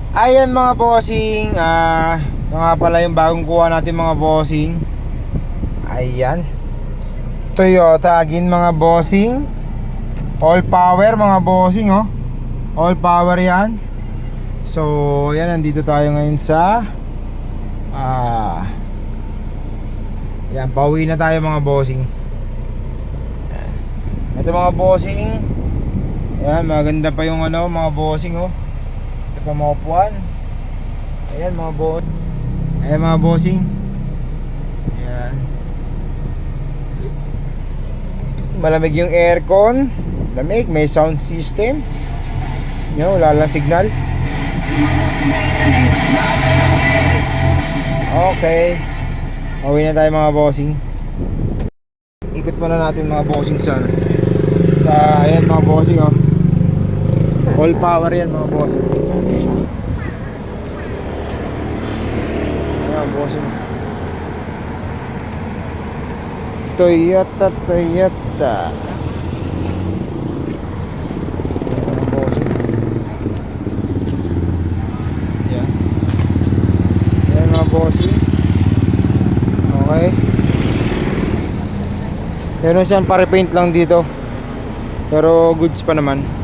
Ayan mga bossing, ito nga pala yung bagong kuha natin mga bossing. Ayan, Toyota Agin mga bossing. All power mga bossing, oh. All power yan. So, yan, nandito tayo ngayon sa yan, pauwi na tayo mga bossing. Ito mga bossing. Ayan, maganda pa yung ano mga bossing, oh. Ito pa mga upuan. Ayan mga boss. Ayan mga bossing. Ayan. Malamig yung aircon. Lamig, may sound system. Yo, wala lang signal. Okay. Pauwi na tayo mga bossing. Ikot muna natin mga bossing sa ayan mga bossing, oh. All power yan mga bossing. Ayan bossing. Toyota. Ayan mga bossing. Ayan mga bossing. Okay. Meron siyang pa-repaint lang dito, pero goods pa naman.